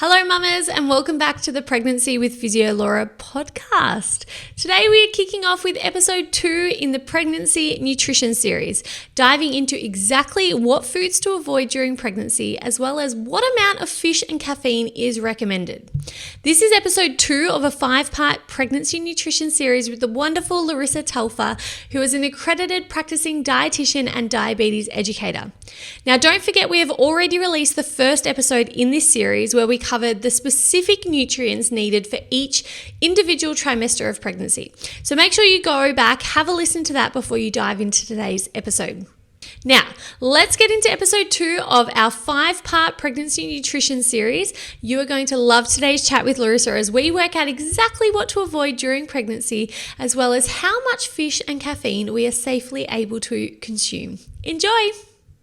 Hello mamas and welcome back to the Pregnancy with Physio Laura podcast. Today we are kicking off with episode 2 in the pregnancy nutrition series, diving into exactly what foods to avoid during pregnancy as well as what amount of fish and caffeine is recommended. This is episode 2 of a 5-part pregnancy nutrition series with the wonderful Larissa Telfer, who is an accredited practicing dietitian and diabetes educator. Now don't forget we have already released the first episode in this series where we covered the specific nutrients needed for each individual trimester of pregnancy. So make sure you go back, have a listen to that before you dive into today's episode. Now, let's get into episode 2 of our 5-part pregnancy nutrition series. You are going to love today's chat with Larissa as we work out exactly what to avoid during pregnancy, as well as how much fish and caffeine we are safely able to consume. Enjoy!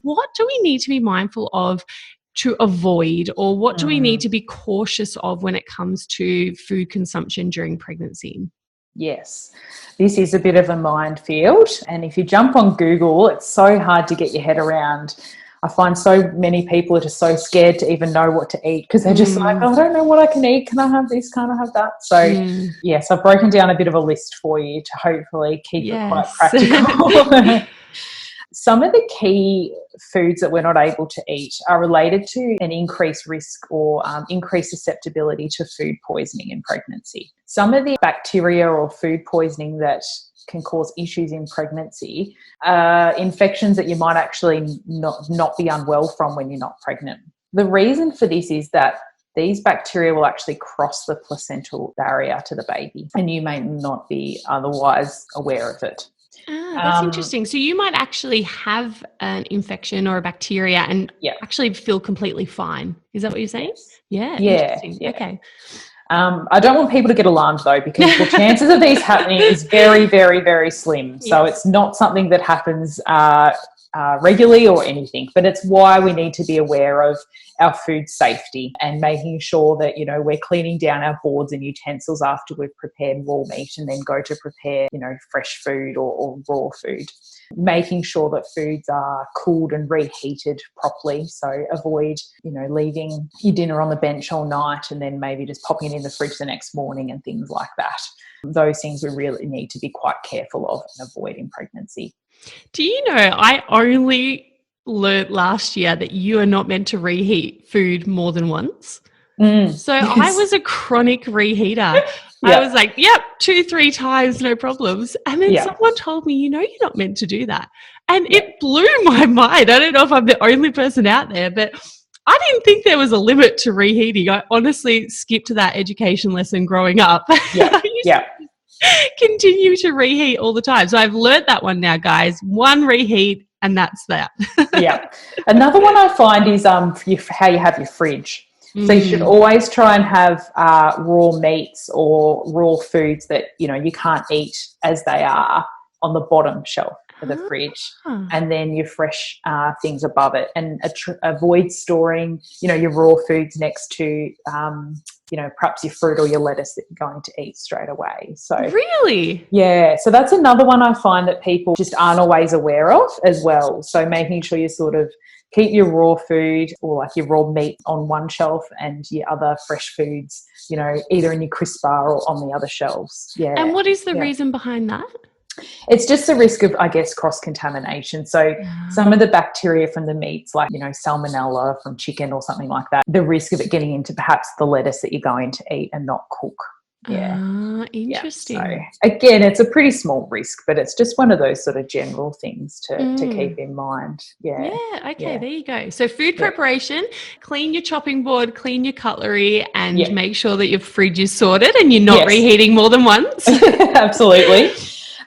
What do we need to be mindful of to avoid, or what do we need to be cautious of when it comes to food consumption during pregnancy? Yes, this is a bit of a minefield. And if you jump on Google, it's so hard to get your head around. I find so many people are just so scared to even know what to eat because they're just like, oh, I don't know what I can eat. Can I have this? Can I have that? So, yes, I've broken down a bit of a list for you to hopefully keep it quite practical. Some of the key foods that we're not able to eat are related to an increased risk or increased susceptibility to food poisoning in pregnancy. Some of the bacteria or food poisoning that can cause issues in pregnancy are infections that you might actually not be unwell from when you're not pregnant. The reason for this is that these bacteria will actually cross the placental barrier to the baby, and you may not be otherwise aware of it. That's interesting. So you might actually have an infection or a bacteria and actually feel completely fine. Is that what you're saying? Yeah. Okay. I don't want people to get alarmed though, because the chances of these happening is very, very, very slim. So it's not something that happens regularly or anything, but it's why we need to be aware of our food safety and making sure that, you know, we're cleaning down our boards and utensils after we've prepared raw meat and then go to prepare, you know, fresh food or raw food. Making sure that foods are cooled and reheated properly. So avoid, you know, leaving your dinner on the bench all night and then maybe just popping it in the fridge the next morning and things like that. Those things we really need to be quite careful of and avoid in pregnancy. Do you know, I only learnt last year that you are not meant to reheat food more than once. So I was a chronic reheater. I was like, 2-3 times, no problems. And then someone told me, you know, you're not meant to do that. And it blew my mind. I don't know if I'm the only person out there, but I didn't think there was a limit to reheating. I honestly skipped that education lesson growing up. Continue to reheat all the time. So I've learnt that one now, guys. One reheat and that's that. Another one I find is how you have your fridge. So you should always try and have raw meats or raw foods that, you know, you can't eat as they are on the bottom shelf of the fridge, and then your fresh things above it, and avoid storing, you know, your raw foods next to you know, perhaps your fruit or your lettuce that you're going to eat straight away. So really? Yeah. So that's another one I find that people just aren't always aware of as well. So making sure you sort of keep your raw food or like your raw meat on one shelf and your other fresh foods, you know, either in your crisp bar or on the other shelves. Yeah. And what is the reason behind that? It's just the risk of, I guess, cross-contamination. So some of the bacteria from the meats, like, you know, salmonella from chicken or something like that, the risk of it getting into perhaps the lettuce that you're going to eat and not cook. Interesting. So again, it's a pretty small risk, but it's just one of those sort of general things to keep in mind. There you go. So food preparation, clean your chopping board, clean your cutlery, and make sure that your fridge is sorted and you're not reheating more than once. Absolutely.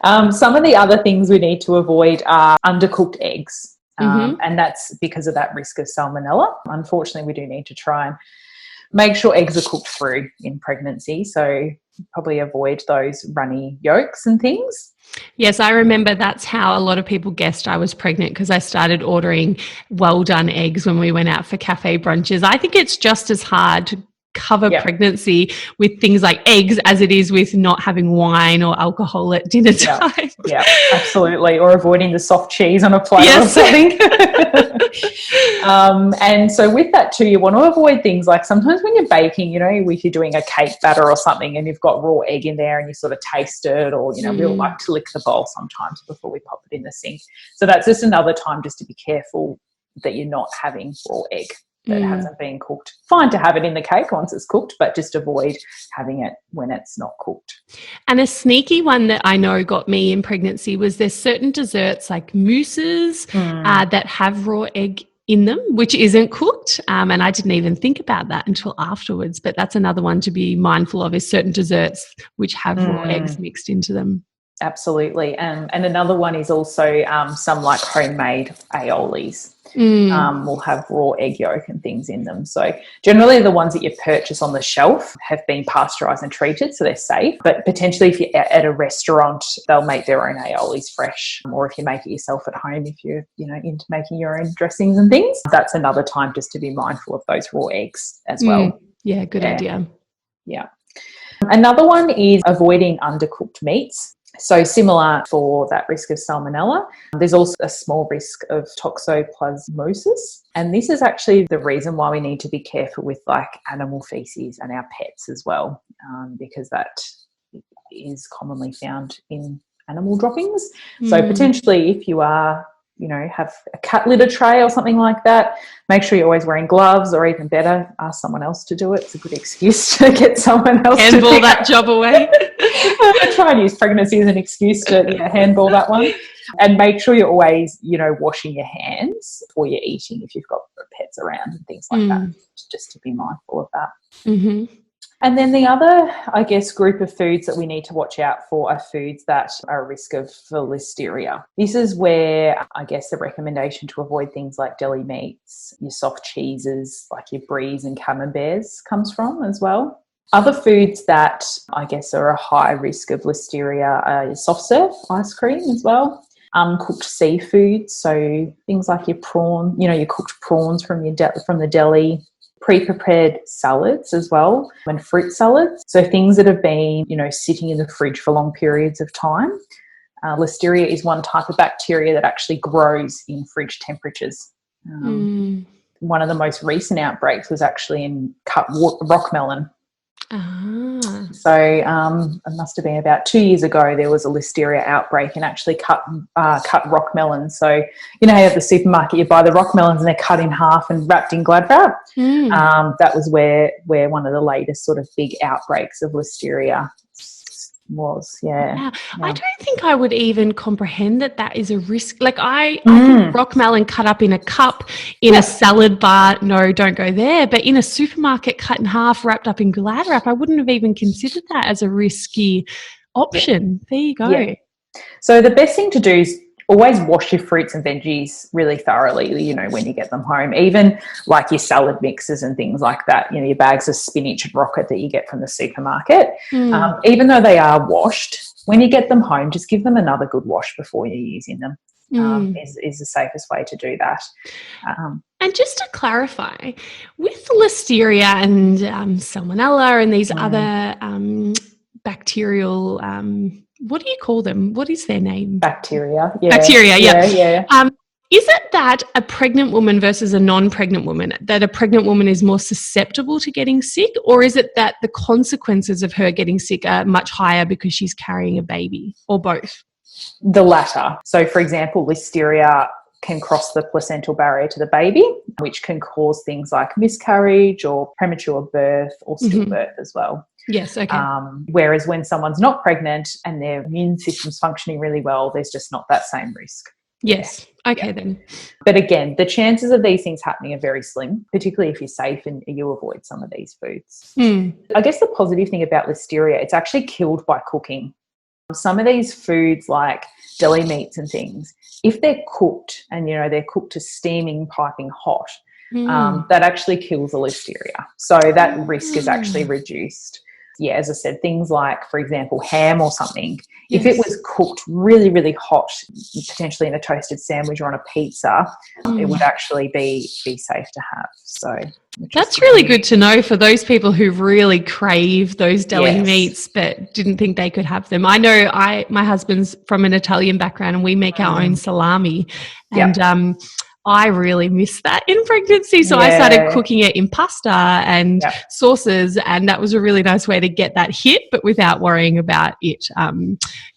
Some of the other things we need to avoid are undercooked eggs, and that's because of that risk of salmonella. Unfortunately, we do need to try and make sure eggs are cooked through in pregnancy, so probably avoid those runny yolks and things. Yes, I remember that's how a lot of people guessed I was pregnant, because I started ordering well-done eggs when we went out for cafe brunches. I think it's just as hard cover pregnancy with things like eggs as it is with not having wine or alcohol at dinner time. Yeah, absolutely. Or avoiding the soft cheese on a plate or something. And so with that too, you want to avoid things like sometimes when you're baking, if you're doing a cake batter or something and you've got raw egg in there and you sort of taste it, or, we all like to lick the bowl sometimes before we pop it in the sink. So that's just another time just to be careful that you're not having raw egg that hasn't been cooked. Fine to have it in the cake once it's cooked, but just avoid having it when it's not cooked. And a sneaky one that I know got me in pregnancy was there's certain desserts like mousses that have raw egg in them, which isn't cooked. And I didn't even think about that until afterwards. But that's another one to be mindful of, is certain desserts which have raw eggs mixed into them. Absolutely. And another one is also some like homemade aiolis. Will have raw egg yolk and things in them. So generally the ones that you purchase on the shelf have been pasteurised and treated, so they're safe. But potentially if you're at a restaurant, they'll make their own aiolis fresh. Or if you make it yourself at home, if you're into making your own dressings and things, that's another time just to be mindful of those raw eggs as well. Yeah, good idea. Yeah. Another one is avoiding undercooked meats. So similar for that risk of salmonella, there's also a small risk of toxoplasmosis. And this is actually the reason why we need to be careful with like animal feces and our pets as well, because that is commonly found in animal droppings. So potentially if you are, have a cat litter tray or something like that, make sure you're always wearing gloves, or even better, ask someone else to do it. It's a good excuse to get someone else to handball that job away. Try and use pregnancy as an excuse to handball that one. And make sure you're always, washing your hands before you're eating if you've got pets around and things like that, just to be mindful of that. And then the other, I guess, group of foods that we need to watch out for are foods that are a risk of for Listeria. This is where, I guess, the recommendation to avoid things like deli meats, your soft cheeses, like your bries and camemberts comes from as well. Other foods that, I guess, are a high risk of Listeria are your soft serve ice cream as well. Cooked seafood, so things like your prawn, your cooked prawns from the deli. Pre-prepared salads as well, and fruit salads. So things that have been, sitting in the fridge for long periods of time. Listeria is one type of bacteria that actually grows in fridge temperatures. One of the most recent outbreaks was actually in cut rock melon. So it must have been about 2 years ago, there was a Listeria outbreak and actually cut rock melons. So, you have the supermarket, you buy the rock melons and they're cut in half and wrapped in Glad wrap. That was where one of the latest sort of big outbreaks of Listeria was. Yeah. I don't think I would even comprehend that is a risk. Like I think rock melon cut up in a cup in a salad bar, no, don't go there. But in a supermarket cut in half, wrapped up in Glad wrap, I wouldn't have even considered that as a risky option. There you go. Yeah. So the best thing to do is always wash your fruits and veggies really thoroughly, when you get them home, even like your salad mixes and things like that, your bags of spinach and rocket that you get from the supermarket. Even though they are washed, when you get them home, just give them another good wash before you're using them. Is the safest way to do that. And just to clarify, with Listeria and salmonella and these other bacterial what do you call them? What is their name? Bacteria. Bacteria, yeah. Is it that a pregnant woman versus a non-pregnant woman, that a pregnant woman is more susceptible to getting sick, or is it that the consequences of her getting sick are much higher because she's carrying a baby, or both? The latter. So, for example, Listeria can cross the placental barrier to the baby, which can cause things like miscarriage or premature birth or stillbirth as well. Yes, okay. Whereas when someone's not pregnant and their immune system's functioning really well, there's just not that same risk. Yes. Okay, then. But again, the chances of these things happening are very slim, particularly if you're safe and you avoid some of these foods. I guess the positive thing about Listeria, it's actually killed by cooking. Some of these foods like deli meats and things, if they're cooked and, they're cooked to steaming, piping hot, that actually kills the Listeria. So that risk is actually reduced. Yeah, as I said, things like, for example, ham or something, Yes. if it was cooked really, really hot, potentially in a toasted sandwich or on a pizza, it would actually be safe to have. So that's really good to know for those people who really crave those deli meats but didn't think they could have them. I know my husband's from an Italian background and we make our own salami, and I really missed that in pregnancy. So I started cooking it in pasta and sauces, and that was a really nice way to get that hit, but without worrying about it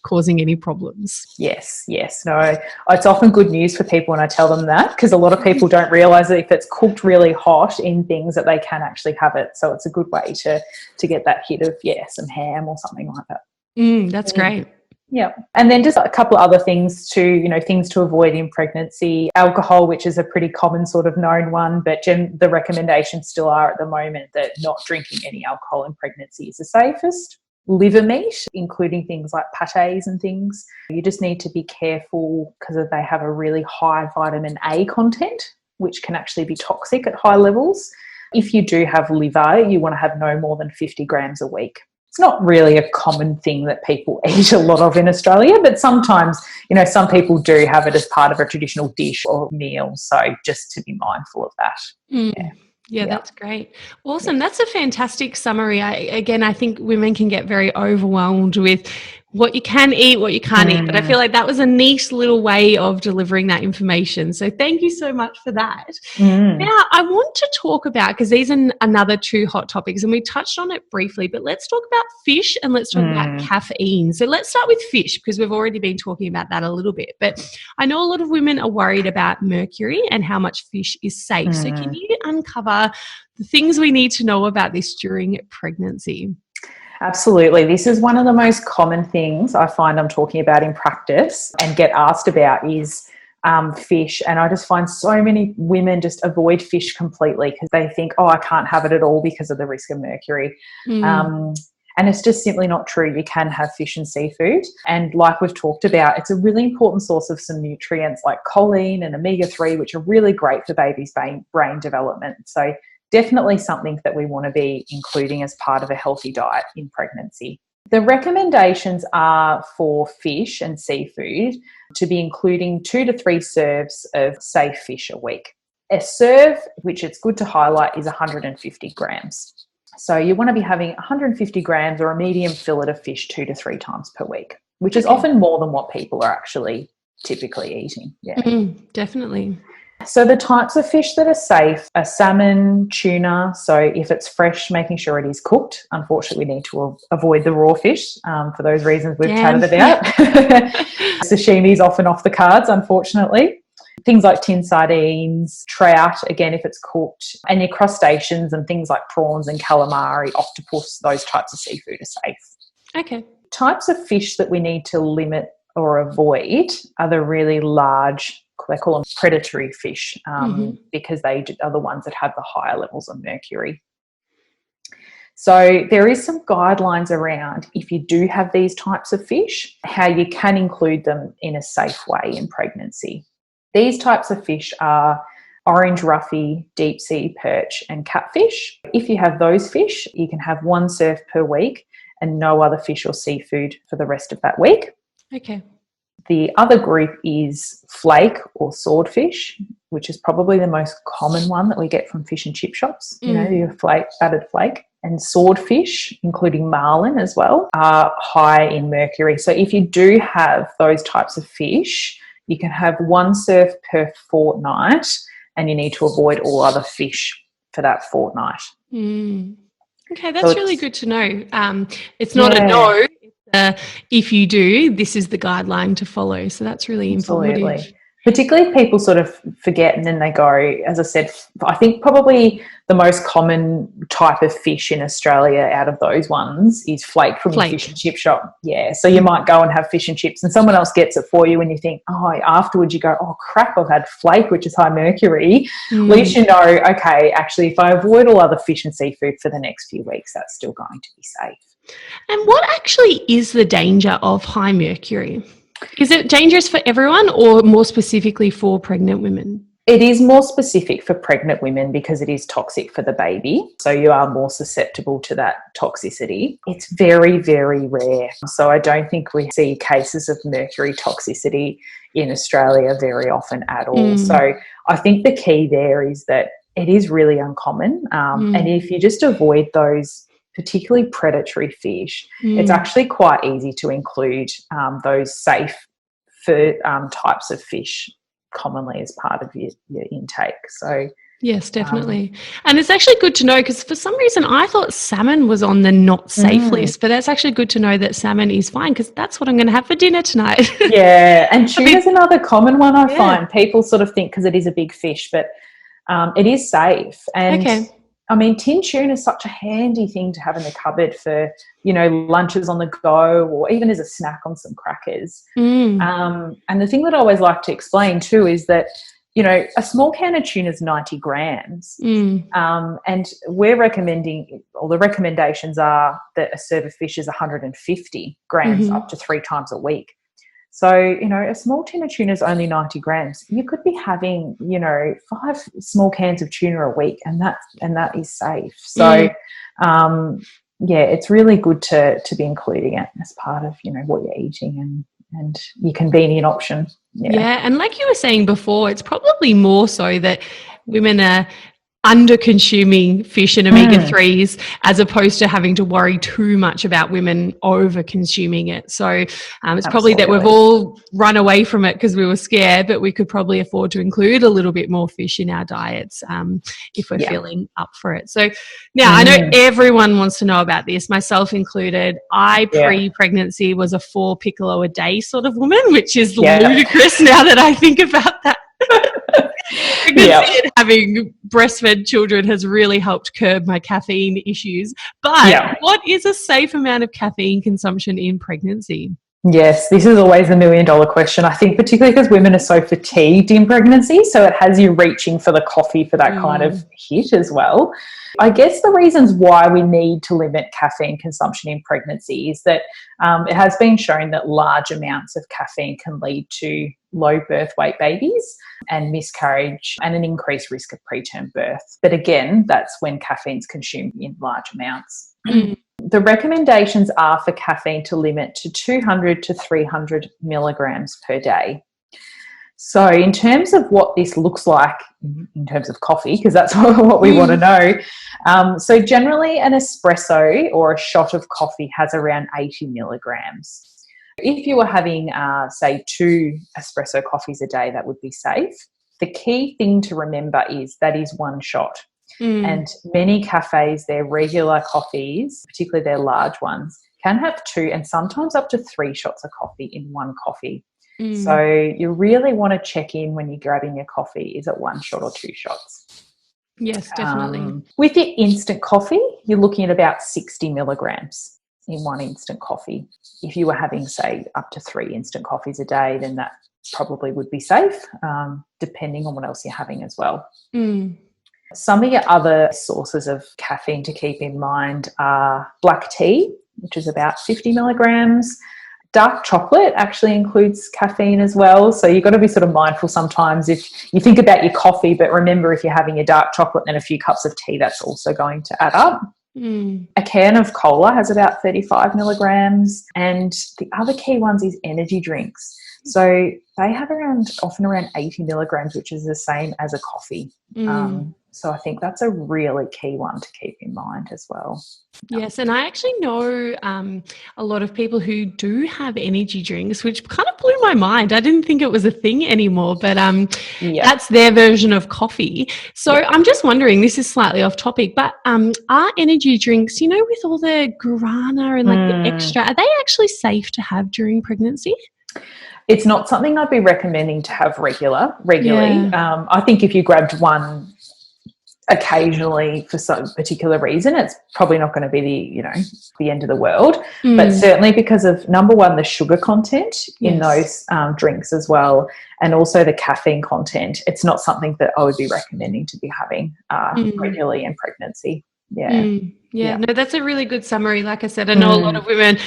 causing any problems. Yes. No, it's often good news for people when I tell them that, because a lot of people don't realise that if it's cooked really hot in things that they can actually have it. So it's a good way to get that hit of, some ham or something like that. That's great. Yeah. And then just a couple of other things things to avoid in pregnancy. Alcohol, which is a pretty common sort of known one, but the recommendations still are at the moment that not drinking any alcohol in pregnancy is the safest. Liver meat, including things like pâtés and things. You just need to be careful because they have a really high vitamin A content, which can actually be toxic at high levels. If you do have liver, you want to have no more than 50 grams a week. It's not really a common thing that people eat a lot of in Australia, but sometimes, some people do have it as part of a traditional dish or meal. So just to be mindful of that. Yeah, that's great. Awesome. That's a fantastic summary. I think women can get very overwhelmed with what you can eat, what you can't eat. But I feel like that was a neat little way of delivering that information. So thank you so much for that. Now, I want to talk about, because these are another two hot topics, and we touched on it briefly, but let's talk about fish and let's talk about caffeine. So let's start with fish, because we've already been talking about that a little bit. But I know a lot of women are worried about mercury and how much fish is safe. So can you uncover the things we need to know about this during pregnancy? Absolutely. This is one of the most common things I find I'm talking about in practice and get asked about is fish. And I just find so many women just avoid fish completely because they think, I can't have it at all because of the risk of mercury. And it's just simply not true. You can have fish and seafood. And like we've talked about, it's a really important source of some nutrients like choline and omega-3, which are really great for babies' brain development. So definitely something that we want to be including as part of a healthy diet in pregnancy. The recommendations are for fish and seafood to be including 2 to 3 serves of safe fish a week. A serve, which it's good to highlight, is 150 grams. So you want to be having 150 grams or a medium fillet of fish 2 to 3 times per week, which is often more than what people are actually typically eating. Definitely. So the types of fish that are safe are salmon, tuna. So if it's fresh, making sure it is cooked. Unfortunately, we need to avoid the raw fish for those reasons we've chatted about. Sashimi is often off the cards, unfortunately. Things like tin sardines, trout, again, if it's cooked, and your crustaceans and things like prawns and calamari, octopus, those types of seafood are safe. Okay. Types of fish that we need to limit or avoid are the really large, they call them predatory fish, because they are the ones that have the higher levels of mercury. So there is some guidelines around if you do have these types of fish, how you can include them in a safe way in pregnancy. These types of fish are orange roughy, deep sea perch and catfish. If you have those fish, you can have 1 serve per week and no other fish or seafood for the rest of that week. Okay. The other group is flake or swordfish, which is probably the most common one that we get from fish and chip shops, your battered flake. And swordfish, including marlin as well, are high in mercury. So if you do have those types of fish, you can have 1 serve per fortnight and you need to avoid all other fish for that fortnight. Okay, that's really good to know. It's not a no. If you do, this is the guideline to follow. So that's really informative. Particularly if people sort of forget and then they go, as I said, I think probably the most common type of fish in Australia out of those ones is flake from your fish and chip shop. Yeah, so you might go and have fish and chips and someone else gets it for you and you think, afterwards you go, crap, I've had flake, which is high mercury. At least you know, okay, actually if I avoid all other fish and seafood for the next few weeks, that's still going to be safe. And what actually is the danger of high mercury? Is it dangerous for everyone or more specifically for pregnant women? It is more specific for pregnant women because it is toxic for the baby. So you are more susceptible to that toxicity. It's very, very rare. So I don't think we see cases of mercury toxicity in Australia very often at all. So I think the key there is that it is really uncommon. And if you just avoid those particularly predatory fish, it's actually quite easy to include those safe types of fish commonly as part of your intake. So yes, definitely. And it's actually good to know, because for some reason I thought salmon was on the not safe list, but that's actually good to know that salmon is fine, because that's what I'm going to have for dinner tonight. Yeah, and tuna's another common one I find. People sort of think because it is a big fish, but it is safe. And I mean, tin tuna is such a handy thing to have in the cupboard for, you know, lunches on the go, or even as a snack on some crackers. And the thing that I always like to explain too is that, you know, a small can of tuna is 90 grams. And we're recommending, or the recommendations are that a serve of fish is 150 grams up to 3 times a week. So, you know, a small tin of tuna is only 90 grams. You could be having, you know, 5 small cans of tuna a week, and that is safe. So, it's really good to be including it as part of, you know, what you're eating and your convenient option. Yeah, and like you were saying before, it's probably more so that women are under consuming fish and omega-3s as opposed to having to worry too much about women over consuming it. So it's probably that we've all run away from it because we were scared, but we could probably afford to include a little bit more fish in our diets if we're feeling up for it. So now I know everyone wants to know about this, myself included. I pre-pregnancy was a 4 piccolo a day sort of woman, which is ludicrous now that I think about that. Pregnancy and having breastfed children has really helped curb my caffeine issues. But what is a safe amount of caffeine consumption in pregnancy? Yes, this is always a $1 million question. I think particularly because women are so fatigued in pregnancy, so it has you reaching for the coffee for that kind of hit as well. I guess the reasons why we need to limit caffeine consumption in pregnancy is that it has been shown that large amounts of caffeine can lead to low birth weight babies and miscarriage and an increased risk of preterm birth. But again, that's when caffeine's consumed in large amounts. The recommendations are for caffeine to limit to 200 to 300 milligrams per day. So in terms of what this looks like in terms of coffee, because that's what we want to know, so generally an espresso or a shot of coffee has around 80 milligrams. If you were having, say, 2 espresso coffees a day, that would be safe. The key thing to remember is that is 1 shot. And many cafes, their regular coffees, particularly their large ones, can have 2 and sometimes up to 3 shots of coffee in 1 coffee. So you really want to check in when you're grabbing your coffee. Is it 1 shot or 2 shots? Yes, definitely. With your instant coffee, you're looking at about 60 milligrams in 1 instant coffee. If you were having, say, up to 3 instant coffees a day, then that probably would be safe, depending on what else you're having as well. Some of your other sources of caffeine to keep in mind are black tea, which is about 50 milligrams. Dark chocolate actually includes caffeine as well. So you've got to be sort of mindful sometimes if you think about your coffee, but remember if you're having your dark chocolate and a few cups of tea, that's also going to add up. A can of cola has about 35 milligrams. And the other key ones is energy drinks. So they have often around 80 milligrams, which is the same as a coffee. So I think that's a really key one to keep in mind as well. Yes, and I actually know a lot of people who do have energy drinks, which kind of blew my mind. I didn't think it was a thing anymore, but that's their version of coffee. So I'm just wondering, this is slightly off topic, but are energy drinks, you know, with all the guarana and like the extra, are they actually safe to have during pregnancy? It's not something I'd be recommending to have regularly. I think if you grabbed one occasionally for some particular reason, it's probably not going to be the end of the world. But certainly because of, number one, the sugar content in those drinks as well, and also the caffeine content, it's not something that I would be recommending to be having regularly in pregnancy. No, that's a really good summary. Like I said, I know a lot of women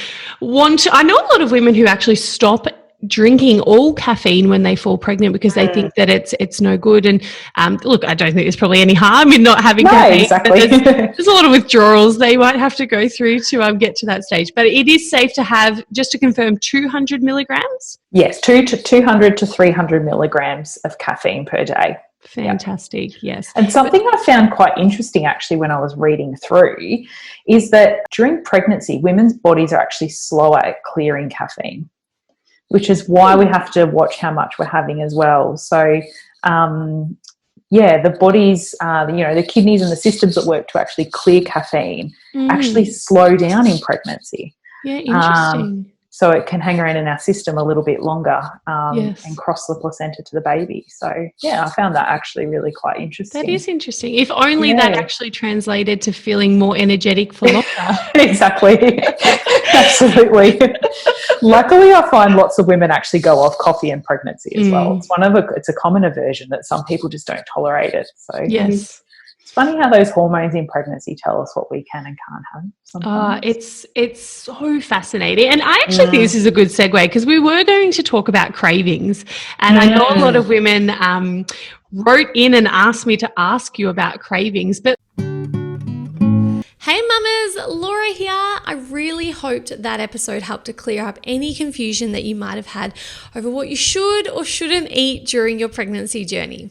who actually stop drinking all caffeine when they fall pregnant because they think that it's no good. And look, I don't think there's probably any harm in not having caffeine. Exactly. There's a lot of withdrawals they might have to go through to get to that stage. But it is safe to have, just to confirm, 200 milligrams? Yes, 200 to 300 milligrams of caffeine per day. Fantastic, yes. And something I found quite interesting actually when I was reading through is that during pregnancy, women's bodies are actually slower at clearing caffeine, which is why we have to watch how much we're having as well. So, the bodies, the kidneys and the systems that work to actually clear caffeine actually slow down in pregnancy. Yeah, interesting. So it can hang around in our system a little bit longer and cross the placenta to the baby. So, I found that actually really quite interesting. That is interesting. If only that actually translated to feeling more energetic for longer. Exactly. Absolutely. Luckily, I find lots of women actually go off coffee in pregnancy as well. It's a common aversion that some people just don't tolerate it. So yes. It's funny how those hormones in pregnancy tell us what we can and can't have sometimes. It's so fascinating. And I actually think this is a good segue because we were going to talk about cravings. And I know a lot of women wrote in and asked me to ask you about cravings. But hey mamas, Laura here. I really hoped that episode helped to clear up any confusion that you might have had over what you should or shouldn't eat during your pregnancy journey.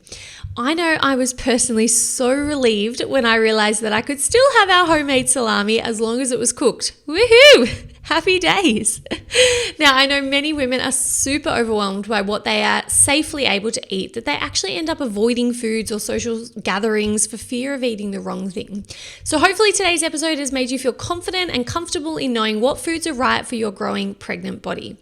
I know I was personally so relieved when I realized that I could still have our homemade salami as long as it was cooked. Woohoo! Happy days. Now, I know many women are super overwhelmed by what they are safely able to eat, that they actually end up avoiding foods or social gatherings for fear of eating the wrong thing. So hopefully today's episode has made you feel confident and comfortable in knowing what foods are right for your growing pregnant body.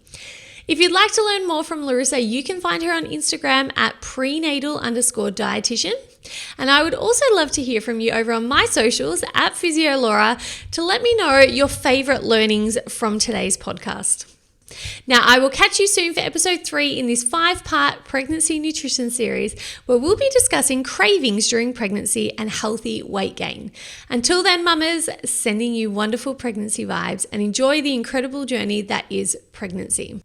If you'd like to learn more from Larissa, you can find her on Instagram at prenatal_dietitian. And I would also love to hear from you over on my socials at PhysioLaura to let me know your favorite learnings from today's podcast. Now, I will catch you soon for episode 3 in this 5-part pregnancy nutrition series where we'll be discussing cravings during pregnancy and healthy weight gain. Until then, mamas, sending you wonderful pregnancy vibes and enjoy the incredible journey that is pregnancy.